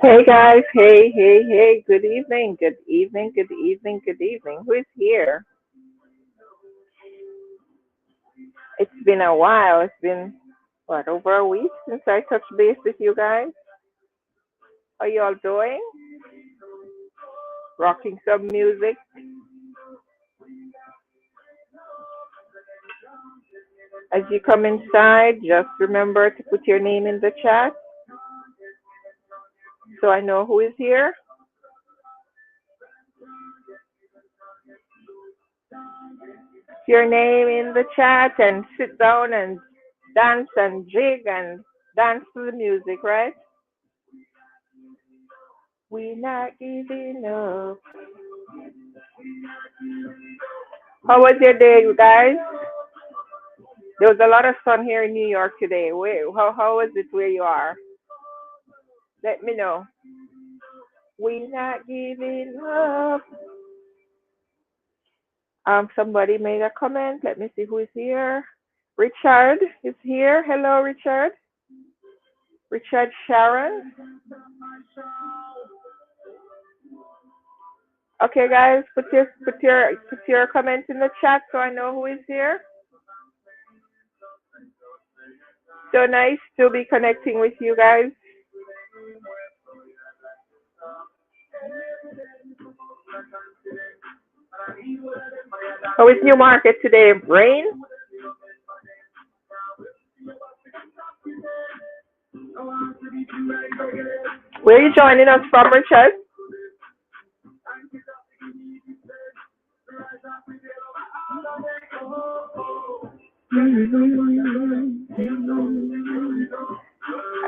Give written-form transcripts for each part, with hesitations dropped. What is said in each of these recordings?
Hey guys, hey, good evening, good evening, good evening, good evening. Who is here? It's been a while. It's been, what, over a week since I touched base with you guys? How you all doing? Rocking some music? As you come inside, just remember to put your name in the chat so I know who is here. Your name in the chat and sit down and dance and jig and dance to the music, right? We not giving up. How was your day, you guys? There was a lot of sun here in New York today. Wait, how was it where you are? Let me know. We not giving up. Somebody made a comment. Let me see who is here. Richard is here. Hello, Richard. Richard Sharon. Okay, guys, put your comments in the chat so I know who is here. So nice to be connecting with you guys. How is New Market today? Rain? Where are you joining us from, Richard?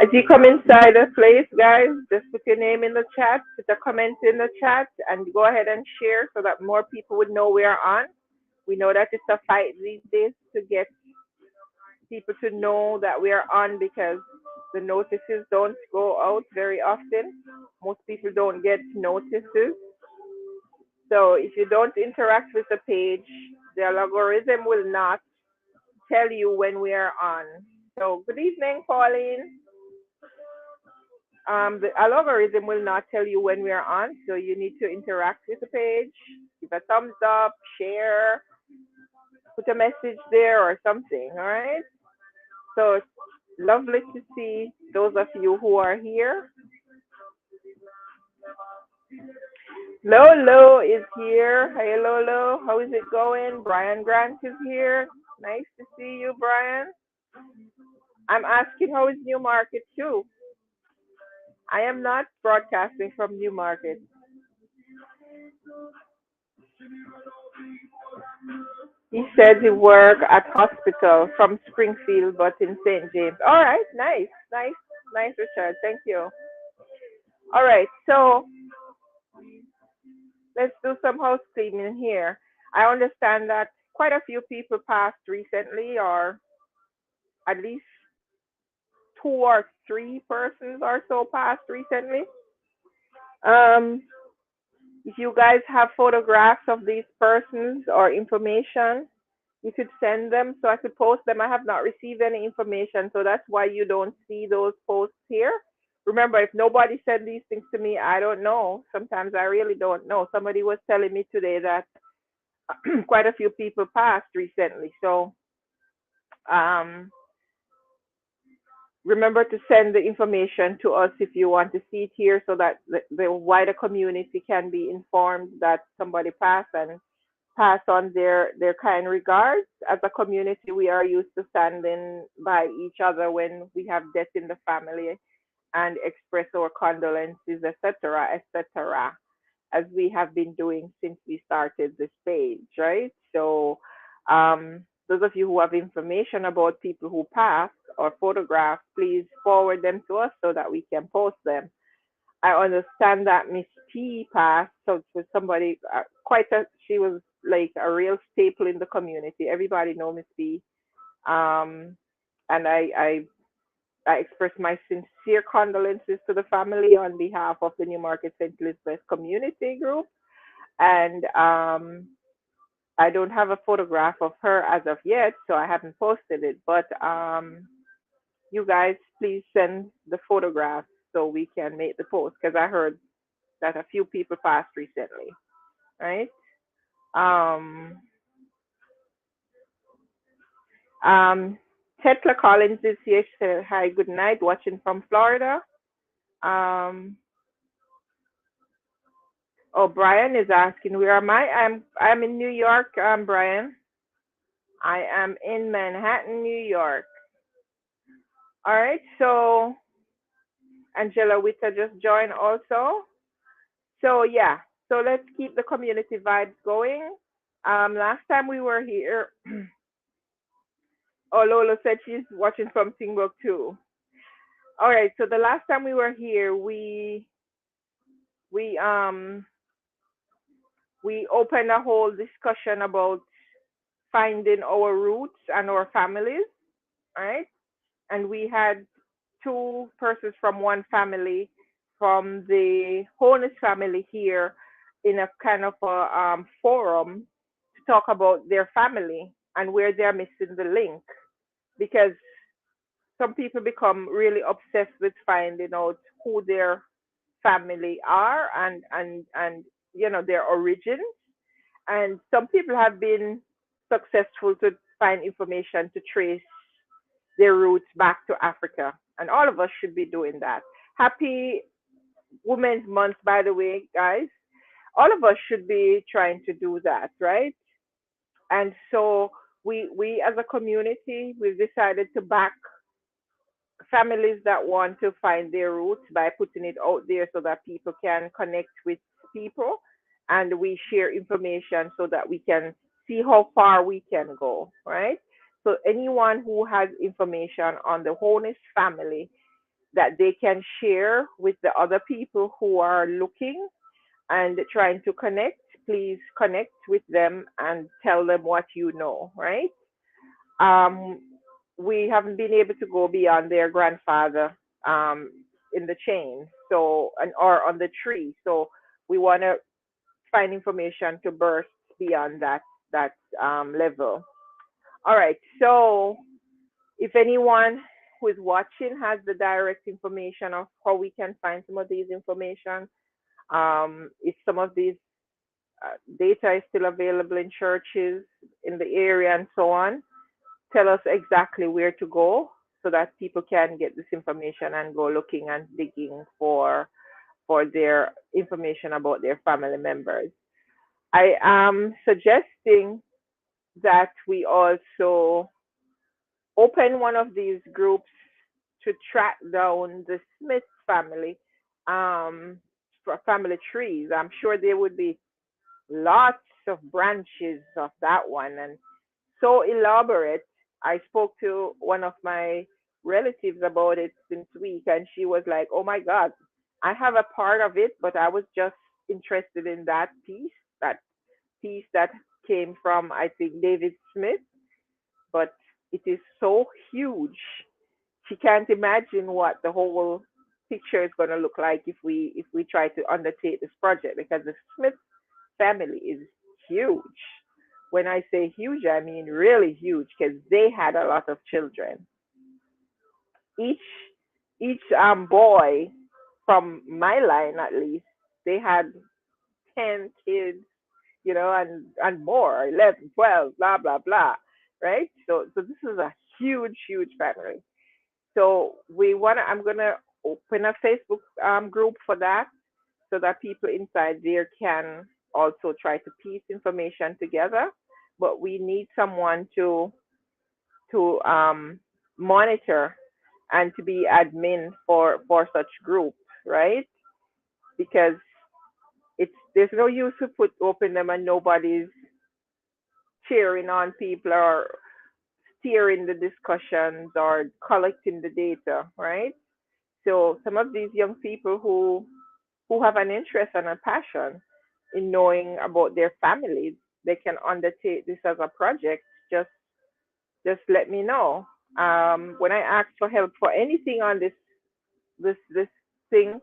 As you come inside the place, guys, just put your name in the chat, put a comment in the chat, and go ahead and share so that more people would know we're on. We know that it's a fight these days to get people to know that we are on because the notices don't go out very often. Most people don't get notices. So if you don't interact with the page, the algorithm will not tell you when we are on. So good evening, Pauline. The algorithm will not tell you when we are on, so you need to interact with the page, give a thumbs up, share, put a message there or something, all right? So it's lovely to see those of you who are here. Lolo is here. Hey, Lolo, how is it going? Brian Grant is here. Nice to see you, Brian. I'm asking how is Newmarket too. I am not broadcasting from Newmarket. He said he work at hospital from Springfield, but in St. James. All right, nice, Richard. Thank you. All right, so let's do some house cleaning here. I understand that quite a few people passed recently, or at least two or three persons or so passed recently. Um, if you guys have photographs of these persons or information, you could send them so I could post them. I have not received any information, so that's why you don't see those posts here. Remember, if nobody said these things to me, I don't know. Sometimes I really don't know. Somebody was telling me today that quite a few people passed recently. So um, remember to send the information to us if you want to see it here so that the wider community can be informed that somebody passed and pass on their kind regards. As a community, we are used to standing by each other when we have death in the family and express our condolences, etc., etc., as we have been doing since we started this page, right? So, those of you who have information about people who passed or photographs, please forward them to us so that we can post them. I understand that Miss P passed, so for somebody she was like a real staple in the community. Everybody know Miss P, um, and I express my sincere condolences to the family on behalf of the Newmarket St. Elizabeth Community Group, and I don't have a photograph of her as of yet, so I haven't posted it, but you guys please send the photographs so we can make the post, because I heard that a few people passed recently, right? Um, um, Tetla Collins is here. She said, hi, good night, watching from Florida. Um, oh, Brian is asking, where am I? I'm in New York, Brian. I am in Manhattan, New York. All right, so Angela Witter just joined also. So yeah, so let's keep the community vibes going. Last time we were here, oh, Lola said she's watching from Timbuktu. All right, so the last time we were here, we um we opened a whole discussion about finding our roots and our families, right? And we had two persons from one family, from the Honus family here, in a kind of a forum to talk about their family and where they're missing the link, because some people become really obsessed with finding out who their family are, and their origins, and some people have been successful to find information to trace their roots back to Africa, and all of us should be doing that. Happy Women's Month, by the way, guys. All of us should be trying to do that, right? And so we as a community, we've decided to back families that want to find their roots by putting it out there so that people can connect with people, and we share information so that we can see how far we can go, right? So anyone who has information on the Honest family that they can share with the other people who are looking and trying to connect, please connect with them and tell them what you know, right? Um, we haven't been able to go beyond their grandfather in the chain, so, and or on the tree. So we want to find information to burst beyond that level. All right. So if anyone who is watching has the direct information of how we can find some of these information, if some of these data is still available in churches in the area and so on, tell us exactly where to go so that people can get this information and go looking and digging for their information about their family members. I am suggesting that we also open one of these groups to track down the Smith family, for family trees. I'm sure there would be lots of branches of that one, and so elaborate. I spoke to one of my relatives about it this week, and she was like, "Oh my God, I have a part of it, but I was just interested in that piece that came from, I think, David Smith, but it is so huge. She can't imagine what the whole picture is going to look like if we try to undertake this project, because the Smith family is huge. When I say huge, I mean really huge, because they had a lot of children. Each each boy from my line, at least, they had 10 kids, and more, 11, 12, blah blah blah, right? So this is a huge family. So I'm gonna open a Facebook group for that, so that people inside there can also try to piece information together. But we need someone to monitor and to be admin for such groups, right? Because there's no use to open them and nobody's cheering on people or steering the discussions or collecting the data, right? So some of these young people who have an interest and a passion in knowing about their families, they can undertake this as a project. Just let me know. When I ask for help for anything on this thing,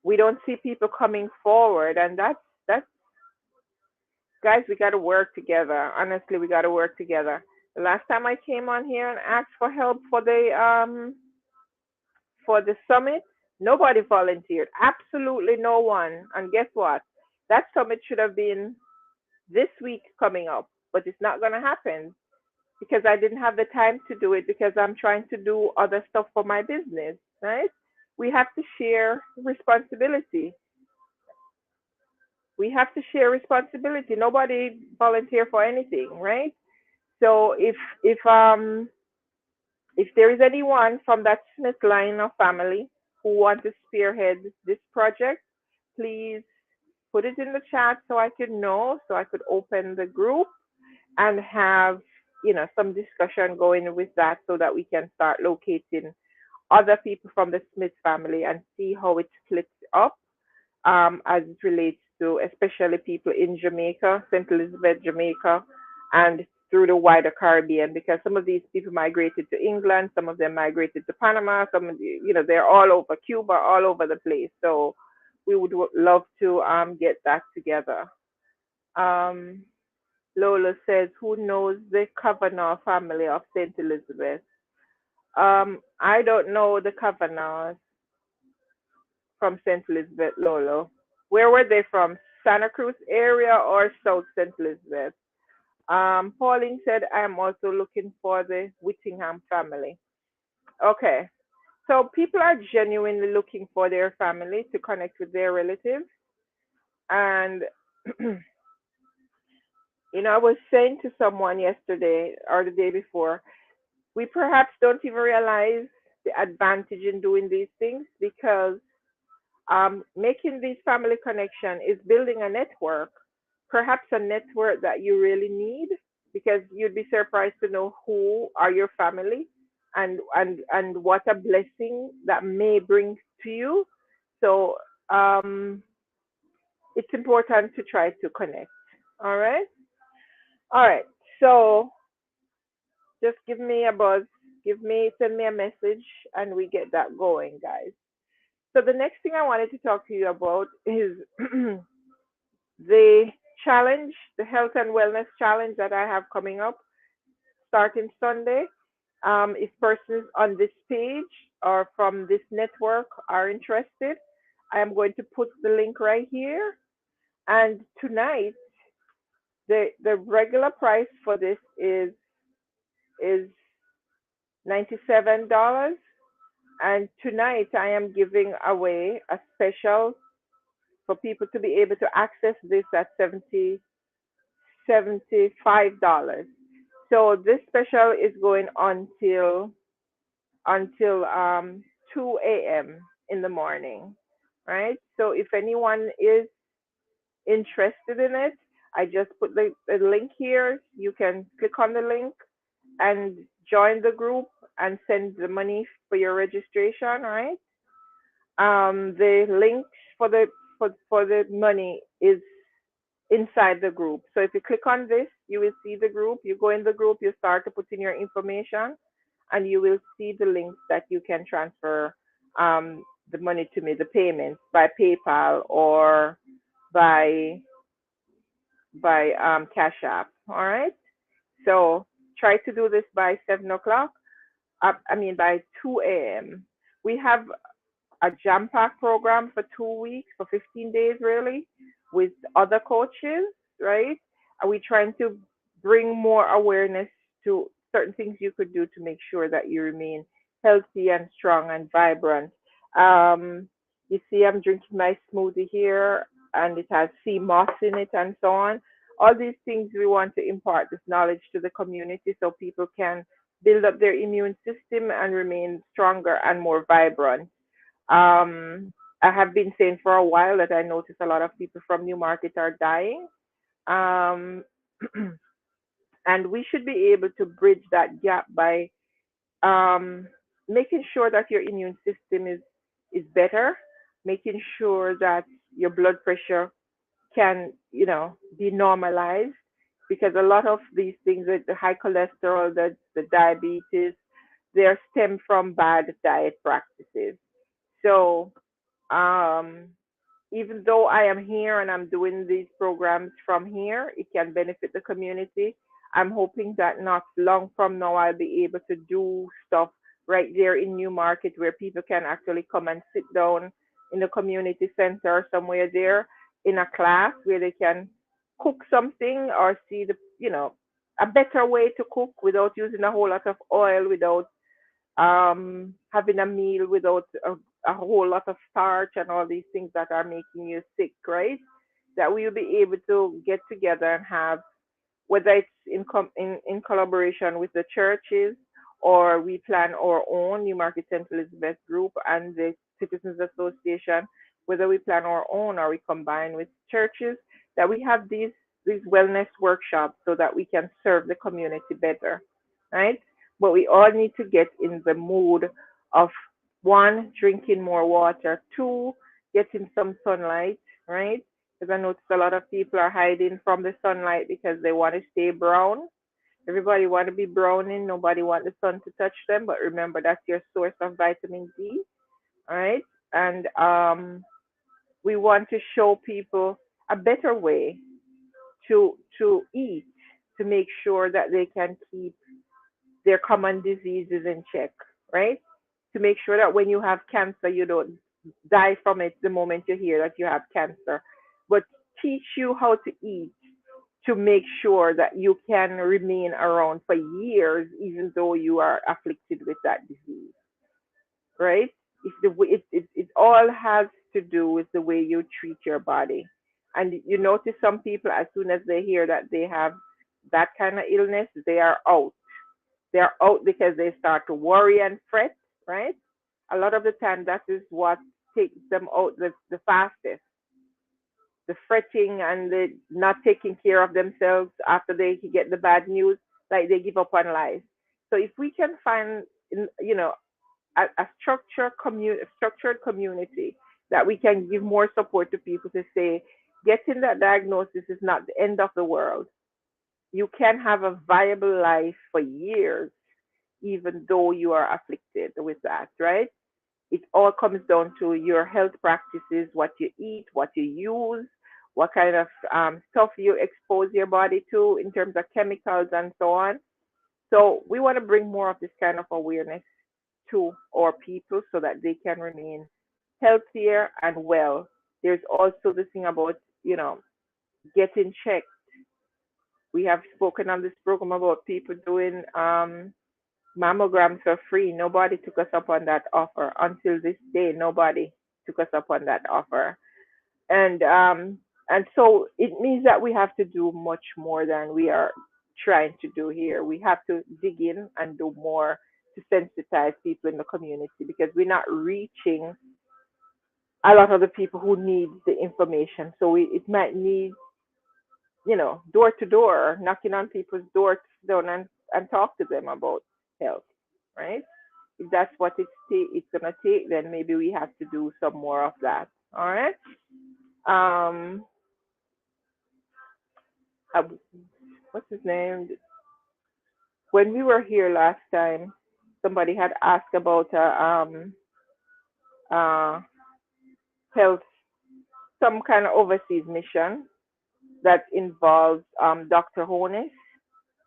we don't see people coming forward, and that's guys, we got to work together. Honestly, we got to work together. The last time I came on here and asked for help for the for the summit, nobody volunteered. Absolutely no one. And guess what? That summit should have been this week coming up, but it's not going to happen because I didn't have the time to do it because I'm trying to do other stuff for my business, right? We have to share responsibility. We have to share responsibility. Nobody volunteer for anything, right? So if there is anyone from that Smith line of family who want to spearhead this project, please put it in the chat so I could know, so I could open the group and have some discussion going with that so that we can start locating other people from the Smith family and see how it splits up as it relates to especially people in Jamaica, St. Elizabeth, Jamaica, and through the wider Caribbean, because some of these people migrated to England, some of them migrated to Panama, some of they're all over Cuba, all over the place. So we would love to get that together. Um, Lola says, who knows the Kavanaugh family of St. Elizabeth? I don't know the Kavanaughs from St. Elizabeth, Lola. Where were they from? Santa Cruz area or South St. Elizabeth? Pauline said, I am also looking for the Whittingham family. Okay. So people are genuinely looking for their family to connect with their relatives. And, I was saying to someone yesterday or the day before, we perhaps don't even realize the advantage in doing these things because making these family connection is building a network, perhaps a network that you really need, because you'd be surprised to know who are your family and what a blessing that may bring to you. So um, it's important to try to connect. All right. All right. So just give me a buzz, send me a message, and we get that going, guys. So the next thing I wanted to talk to you about is the challenge, the health and wellness challenge that I have coming up starting Sunday. If persons on this page or from this network are interested, I am going to put the link right here. And tonight, the regular price for this is $97. And tonight I am giving away a special for people to be able to access this at $75. So this special is going until 2 a.m. in the morning, right? So if anyone is interested in it, I just put the link here. You can click on the link and join the group and send the money for your registration, right? The link for the money is inside the group. So if you click on this, you will see the group. You go in the group, you start to put in your information, and you will see the links that you can transfer the money to me, the payments by PayPal or by Cash App. All right. So try to do this by 7 o'clock. I mean by 2 a.m. We have a jam pack program for 2 weeks, for 15 days really, with other coaches, right? Are we trying to bring more awareness to certain things you could do to make sure that you remain healthy and strong and vibrant? Um, you see, I'm drinking my smoothie here, and it has sea moss in it and so on. All these things we want to impart this knowledge to the community so people can build up their immune system and remain stronger and more vibrant. I have been saying for a while that I notice a lot of people from Newmarket are dying. Um, and we should be able to bridge that gap by um, making sure that your immune system is better, making sure that your blood pressure can, be normalized, because a lot of these things, the high cholesterol, the diabetes, they're stem from bad diet practices. So um, even though I am here and I'm doing these programs from here, it can benefit the community. I'm hoping that not long from now I'll be able to do stuff right there in New Market where people can actually come and sit down in the community center or somewhere there in a class where they can cook something or see the, a better way to cook without using a whole lot of oil, without having a meal without a whole lot of starch and all these things that are making you sick, right? That we'll be able to get together and have, whether it's in collaboration with the churches, or we plan our own New Market St. Elizabeth group and the Citizens Association, whether we plan our own or we combine with churches, that we have these wellness workshops so that we can serve the community better, right? But we all need to get in the mood of, one, drinking more water, two, getting some sunlight, right? Because I notice a lot of people are hiding from the sunlight because they want to stay brown. Everybody want to be browning. Nobody want the sun to touch them. But remember, that's your source of vitamin D, all right? And we want to show people a better way to eat, to make sure that they can keep their common diseases in check, right? To make sure that when you have cancer, you don't die from it the moment you hear that you have cancer, but teach you how to eat to make sure that you can remain around for years, even though you are afflicted with that disease, right? If it all has to do with the way you treat your body. And you notice some people, as soon as they hear that they have that kind of illness, they are out. They're out because they start to worry and fret, right? A lot of the time, that is what takes them out the fastest. The fretting and the not taking care of themselves after they get the bad news, like they give up on life. So if we can find, a structured community that we can give more support to people to say, getting that diagnosis is not the end of the world. You can have a viable life for years even though you are afflicted with that, right? It all comes down to your health practices, what you eat, what you use, what kind of stuff you expose your body to in terms of chemicals and so on. So we want to bring more of this kind of awareness to our people so that they can remain healthier and well. There's also the thing about, getting checked. We have spoken on this program about people doing mammograms for free. Nobody took us up on that offer until this day. Nobody took us up on that offer, and so it means that we have to do much more than we are trying to do here. We have to dig in and do more to sensitize people in the community because we're not reaching a lot of the people who need the information. So it might need, door to door, knocking on people's doors down and talk to them about health, right? If that's what it's gonna take, then maybe we have to do some more of that. All right. Um, uh, what's his name? When we were here last time, somebody had asked about uh health, some kind of overseas mission that involves Dr. Honus.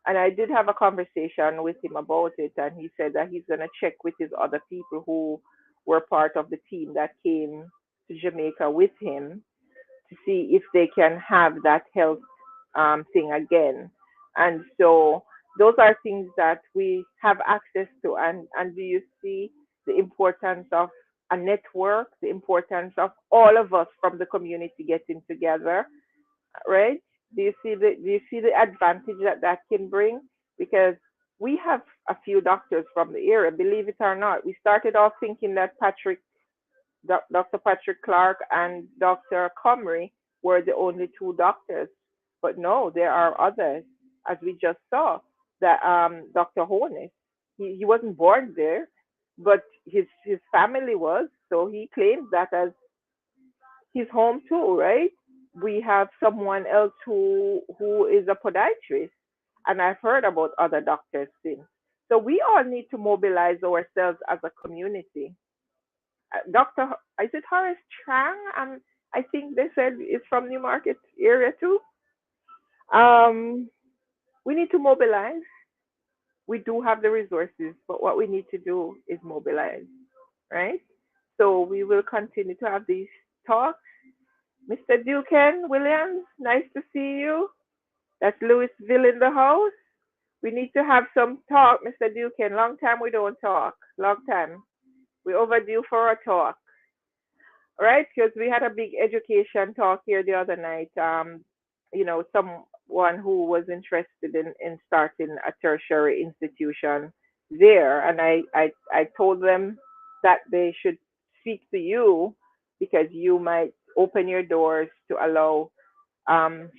And I did have a conversation with him about it, and he said that he's going to check with his other people who were part of the team that came to Jamaica with him to see if they can have that health thing again. And so those are things that we have access to. And do you see the importance of a network, the importance of all of us from the community getting together, right? Do you see the advantage that that can bring? Because we have a few doctors from the area. Believe it or not, we started off thinking that Dr. Patrick Clark and Dr. Comrie were the only two doctors, but no, there are others. As we just saw, that Dr. Honus, he wasn't born there, but his family was, so he claims that as his home too, right? We have someone else who is a podiatrist, and I've heard about other doctors since. So we all need to mobilize ourselves as a community. Dr. Is it Horace Chang? I think they said it's from Newmarket area too. Um, we need to mobilize. We do have the resources, but what we need to do is mobilize, right? So we will continue to have these talks. Mr. Duquesne Williams, nice to see you. That's Louisville in the house. We need to have some talk, Mr. Duquesne. Long time we don't talk. Long time. We overdue for a talk, right? Because we had a big education talk here the other night. Someone who was interested in starting a tertiary institution there, and I told them that they should speak to you because you might open your doors to allow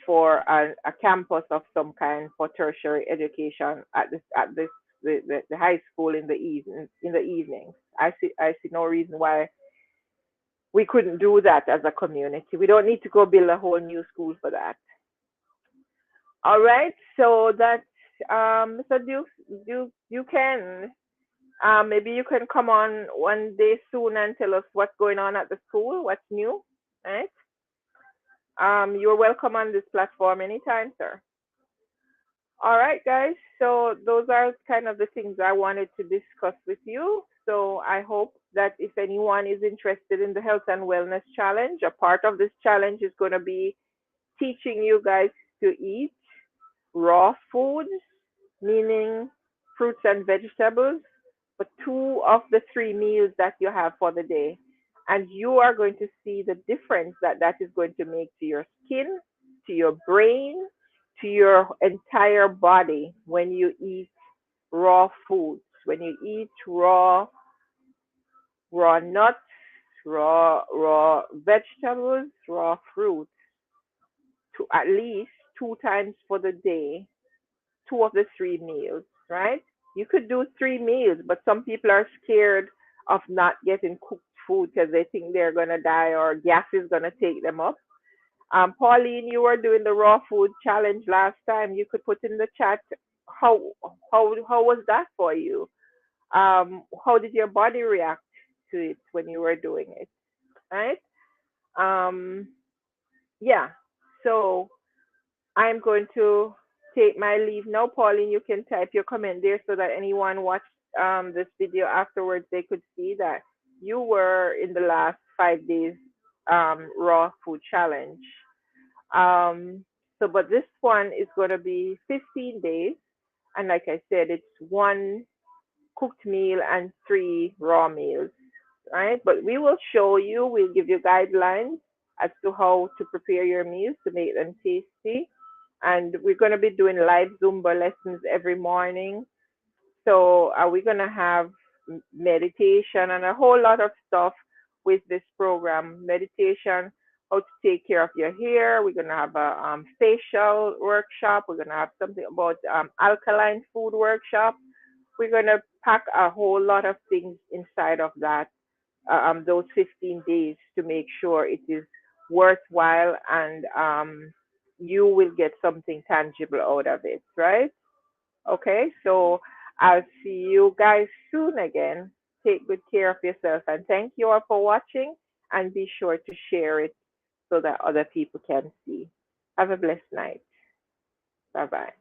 for a campus of some kind for tertiary education at this the high school in the evenings. I see no reason why we couldn't do that as a community. We don't need to go build a whole new school for that. All right, so that's Mr. Duke. You can maybe you can come on one day soon and tell us what's going on at the school, what's new, right? You're welcome on this platform anytime, sir. All right, guys. So those are kind of the things I wanted to discuss with you. So I hope that if anyone is interested in the health and wellness challenge, a part of this challenge is going to be teaching you guys to eat raw foods, meaning fruits and vegetables, for two of the three meals that you have for the day. And you are going to see the difference that that is going to make to your skin, to your brain, to your entire body when you eat raw foods, when you eat raw nuts, raw vegetables, raw fruits, to at least two times for the day, two of the three meals, right? You could do three meals, but some people are scared of not getting cooked food because they think they're gonna die or gas is gonna take them up. Pauline, you were doing the raw food challenge last time. You could put in the chat how how was that for you? How did your body react to it when you were doing it? Right? Um, yeah. So I'm going to take my leave now. Pauline, you can type your comment there so that anyone watched this video afterwards, they could see that you were in the last 5 days raw food challenge. But this one is going to be 15 days. And like I said, it's one cooked meal and three raw meals, right? But we will show you, we'll give you guidelines as to how to prepare your meals to make them tasty. And we're going to be doing live Zumba lessons every morning. So we're going to have meditation and a whole lot of stuff with this program. Meditation, how to take care of your hair. We're going to have a facial workshop. We're going to have something about alkaline food workshop. We're going to pack a whole lot of things inside of that, those 15 days to make sure it is worthwhile and you will get something tangible out of it, right? Okay, so I'll see you guys soon again. Take good care of yourself and thank you all for watching and be sure to share it so that other people can see. Have a blessed night. Bye bye.